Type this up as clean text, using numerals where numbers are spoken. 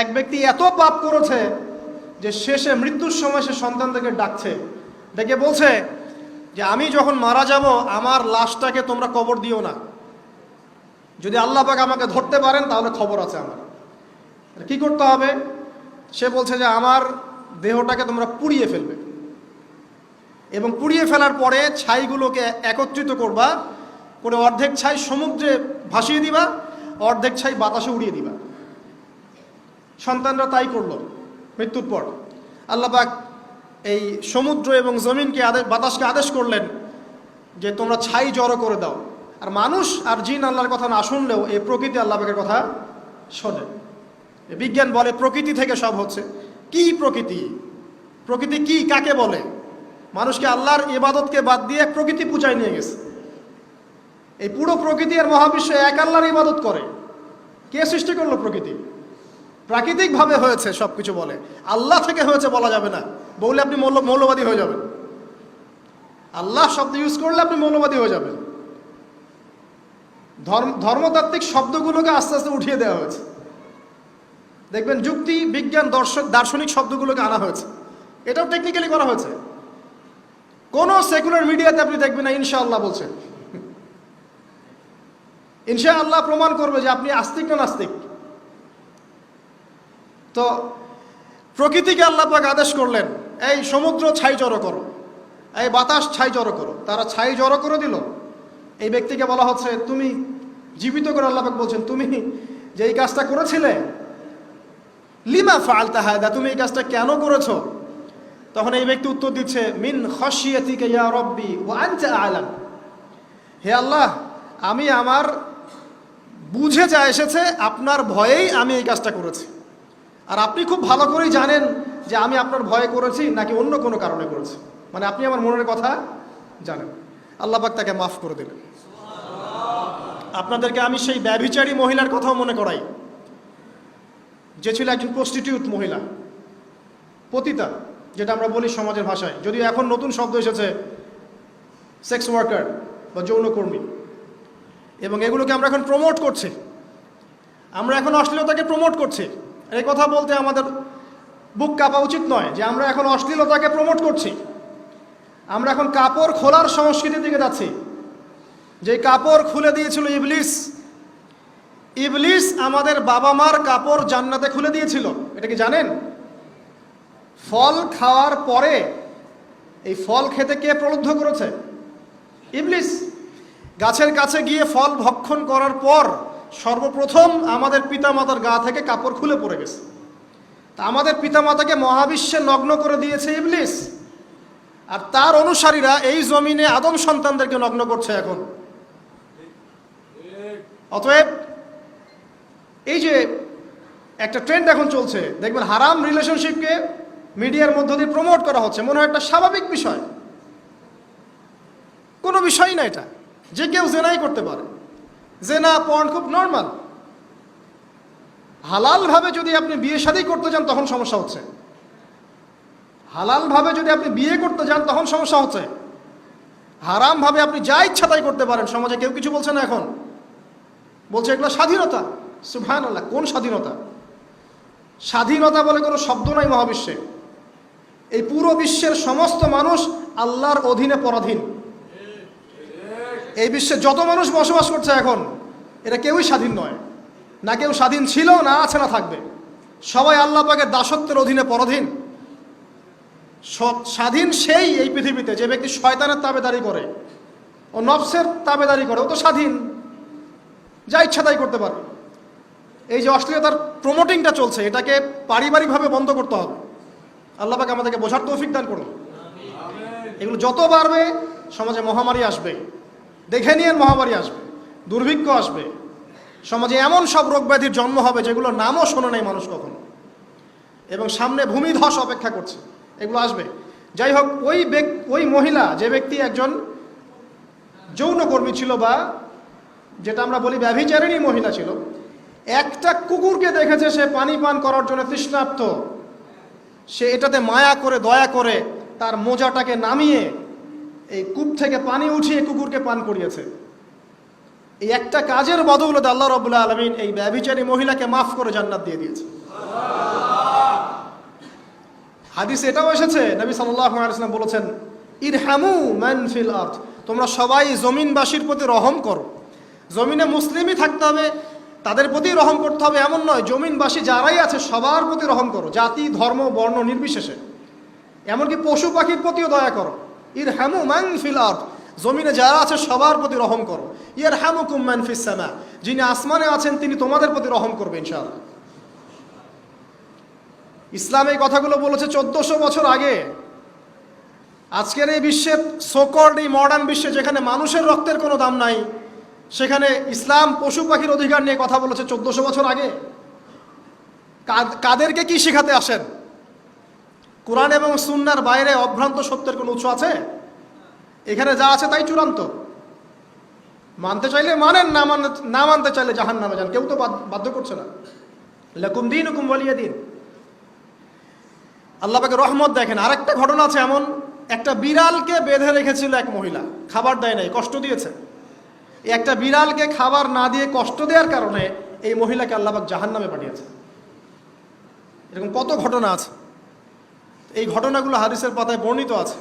এক ব্যক্তি এত পাপ করেছে যে শেষে মৃত্যুর সময় সে সন্তানদেরকে ডাকছে, ডেকে বলছে যে আমি যখন মারা যাব আমার লাশটাকে তোমরা কবর দিও না, যদি আল্লাহ পাক আমাকে ধরতে পারেন তাহলে খবর আছে আমার। কি করতে হবে? সে বলছে যে আমার দেহটাকে তোমরা পুড়িয়ে ফেলবে এবং পুড়িয়ে ফেলার পরে ছাইগুলোকে একত্রিত করবা, করে অর্ধেক ছাই সমুদ্রে ভাসিয়ে দিবা, অর্ধেক ছাই বাতাসে উড়িয়ে দিবা। সন্তানরা তাই করলো। মৃত্যুর পর আল্লাহ পাক এই সমুদ্র এবং জমিনকে বাতাসকে আদেশ করলেন যে তোমরা ছাই জড়ো করে দাও। আর মানুষ আর জিন আল্লাহর কথা না শুনলেও এই প্রকৃতি আল্লাহ পাকের কথা শোনে। বিজ্ঞান বলে প্রকৃতি থেকে সব হচ্ছে। কি প্রকৃতি? প্রকৃতি কি, কাকে বলে? মানুষকে আল্লাহর ইবাদতকে বাদ দিয়ে প্রকৃতি পূজায় নিয়ে গেছে। এই পুরো প্রকৃতি আর মহাবিশ্ব এক আল্লাহর ইবাদত করে। কে সৃষ্টি করলো প্রকৃতি? প্রাকৃতিকভাবে হয়েছে সব কিছু বলে, আল্লাহ থেকে হয়েছে বলা যাবে না। বললে আপনি মৌলবাদী হয়ে যাবেন। আল্লাহ শব্দ ইউজ করলে আপনি মৌলবাদী হয়ে যাবেন। ধর্মতাত্ত্বিক শব্দগুলোকে আস্তে আস্তে উঠিয়ে দেওয়া হয়েছে। দেখবেন যুক্তি, বিজ্ঞান, দার্শনিক শব্দগুলোকে আনা হয়েছে। এটাও টেকনিক্যালি করা হয়েছে। কোনো সেকুলার মিডিয়াতে আপনি দেখবেন না ইনশাআল্লাহ বলছে। ইনশাআল্লাহ প্রমাণ করবে যে আপনি আস্তিক না নাস্তিক। তো প্রকৃতিকে আল্লাহ পাক আদেশ করলেন, এই সমুদ্র ছাই জড়ো করো, এই বাতাস ছাই জড়ো করো। তারা ছাই জড়ো করে দিল। এই ব্যক্তিকে বলা হচ্ছে তুমি জীবিত করে আল্লাহ পাক বলছেন তুমি যে এই কাজটা করেছিলে, লিমা ফাআলতা হাদা, তুমি এই কাজটা কেন করেছো? তখন এই ব্যক্তি উত্তর দিচ্ছে মিন খাশিয়াতিকা ইয়া রাব্বি ওয়া আনতা আ'লাম। হে আল্লাহ, আমি আমার বুঝে যা এসেছে আপনার ভয়েই আমি এই কাজটা করেছি, আর আপনি খুব ভালো করেই জানেন যে আমি আপনার ভয়ে করেছি নাকি অন্য কোনো কারণে করেছি। মানে আপনি আমার মনের কথা জানেন। আল্লাহ পাক তাকে মাফ করে দিলেন। আপনাদেরকে আমি সেই ব্যভিচারী মহিলার কথাও মনে করাই, যে ছিল একজন প্রস্টিটিউট মহিলা, পতিতা, যেটা আমরা বলি সমাজের ভাষায়। যদিও এখন নতুন শব্দ এসেছে সেক্স ওয়ার্কার বা যৌনকর্মী, এবং এগুলোকে আমরা এখন প্রমোট করছি। আমরা এখন অশ্লীলতাকে প্রমোট করছি। এই কথা বলতে আমাদের বুক কাঁপা উচিত নয় যে আমরা এখন অশ্লীলতাকে প্রমোট করছি। আমরা এখন কাপড় খোলার সংস্কৃতির দিকে যাচ্ছি। যে কাপড় খুলে দিয়েছিল ইবলিস। ইবলিস আমাদের বাবা মার কাপড় জান্নাতে খুলে দিয়েছিল, এটা কি জানেন? ফল খাওয়ার পরে এই ফল খেতে কে প্রলুব্ধ করেছে? ইবলিস। গাছের কাছে গিয়ে ফল ভক্ষণ করার পর সর্বপ্রথম আমাদের পিতামাতার গা থেকে কাপড় খুলে পড়ে গেছে। তা আমাদের পিতামাতাকে মহাবিশ্বে নগ্ন করে দিয়েছে ইবলিস, আর তার অনুসারীরা এই জমিনে আদম সন্তানদেরকে নগ্ন করছে এখন। অতএব এই যে একটা ট্রেন্ড এখন চলছে, দেখবেন হারাম রিলেশনশিপকে মিডিয়ার মধ্য দিয়ে প্রমোট করা হচ্ছে, মনে হয় একটা স্বাভাবিক বিষয়। কোনো বিষয় না এটা, যে কেউ জেনাই করতে পারে। জেনা, পর্ন খুব নর্মাল। হালালভাবে যদি আপনি বিয়ে শাদী করতে যান তখন সমস্যা হচ্ছে। হালালভাবে যদি আপনি বিয়ে করতে যান তখন সমস্যা হচ্ছে। হারামভাবে আপনি যা ইচ্ছা তাই করতে পারেন, সমাজে কেউ কিছু বলছে না। এখন বলছে এগুলো স্বাধীনতা। সুবহানাল্লাহ, কোন স্বাধীনতা? স্বাধীনতা বলে কোনো শব্দ নাই মহাবিশ্বে। এই পুরো বিশ্বের সমস্ত মানুষ আল্লাহর অধীনে পরাধীন। এই বিশ্বে যত মানুষ বসবাস করছে এখন, এরা কেউই স্বাধীন নয়। না কেউ স্বাধীন ছিল, না আছে, না থাকবে। সবাই আল্লাহ পাকের দাসত্বের অধীনে পরাধীন। স্বাধীন সেই এই পৃথিবীতে যে ব্যক্তি শয়তানের তাবেদারি করে, ও নফসের তাবেদারি করে, ও তো স্বাধীন, যা ইচ্ছা তাই করতে পারে। এই যে অশ্লীলতার প্রমোটিংটা চলছে, এটাকে পারিবারিকভাবে বন্ধ করতে হবে। আল্লাহ পাক আমাদেরকে বোঝার তৌফিক দান করুন। এগুলো যত বাড়বে সমাজে মহামারী আসবে। দেখে নিয়ে মহামারী আসবে, দুর্ভিক্ষ আসবে, সমাজে এমন সব রোগ ব্যাধির জন্ম হবে যেগুলোর নামও শোনে নাই মানুষ কখনো, এবং সামনে ভূমিধস অপেক্ষা করছে। এগুলো আসবে। যাই হোক, ওই মহিলা, যে ব্যক্তি একজন যৌনকর্মী ছিল, বা যেটা আমরা বলি ব্যভিচারিণী মহিলা ছিল, একটা কুকুরকে দেখেছে সে পানি পান করার জন্য তৃষ্ণার্ত। সে এটাতে মায়া করে, দয়া করে তার মোজাটাকে নামিয়ে এই কূপ থেকে পানি উঠিয়ে কুকুরকে পান করিয়েছে। এই একটা কাজের বদৌলতে আল্লাহ রাব্বুল আলামিন এই ব্যভিচারী মহিলাকে মাফ করে জান্নাত দিয়ে দিয়েছে। হাদিস এটাও এসেছে, নবী সাল্লাল্লাহু আলাইহি ওয়াসাল্লাম বলেছেন, ইরহামু মান ফিল আরদ, তোমরা সবাই জমিনবাসীর প্রতি রহম করো। জমিনে মুসলিমই থাকতে হবে, তাদের প্রতি রহম করতে হবে এমন নয়, জমিনবাসী যারাই আছে সবার প্রতি রহম করো, জাতি ধর্ম বর্ণ নির্বিশেষে। এমনকি পশু পাখির প্রতিও দয়া করো। ইরহামু মান ফিল আরদ, জমিনে যারা আছে সবার প্রতি রহম করো। ইয়ারহামুকুম মান ফিস সামা, যিনি আসমানে আছেন তিনি তোমাদের প্রতি রহম করবে ইনশাআল্লাহ। ইসলাম এই কথাগুলো বলেছে 1400 বছর আগে। আজকের এই বিশ্বে, সোকল্ড এই মডার্ন বিশ্বে যেখানে মানুষের রক্তের কোনো দাম নাই, সেখানে ইসলাম পশু পাখির অধিকার নিয়ে কথা বলেছে 1400 বছর আগে। কাদেরকে কি শেখাতে আসেন? কোরআন এবং সুন্নাহর বাইরে অভ্রান্ত সত্যের কোনো উৎস আছে? এখানে যা আছে তাই চূড়ান্ত। মানতে চাইলে মানেন, না মানতে চাইলে জাহান্নামে যান, কেউ তো বাধ্য করছে না। লাকুম দীনুকুম ওয়ালিয়া দিন। আল্লাহ পাকে রহমত দেখেন। আরেকটা ঘটনা আছে এমন, একটা বিড়ালকে বেঁধে রেখেছিল এক মহিলা, খাবার দেয় নাই, কষ্ট দিয়েছে। এই একটা বিড়ালকে খাবার না দিয়ে কষ্ট দেওয়ার কারণে এই মহিলাকে আল্লাহ পাক জাহান্নামে পাঠিয়েছে। এরকম কত ঘটনা আছে, এই ঘটনাগুলো হাদিসের পাতায় বর্ণিত আছে।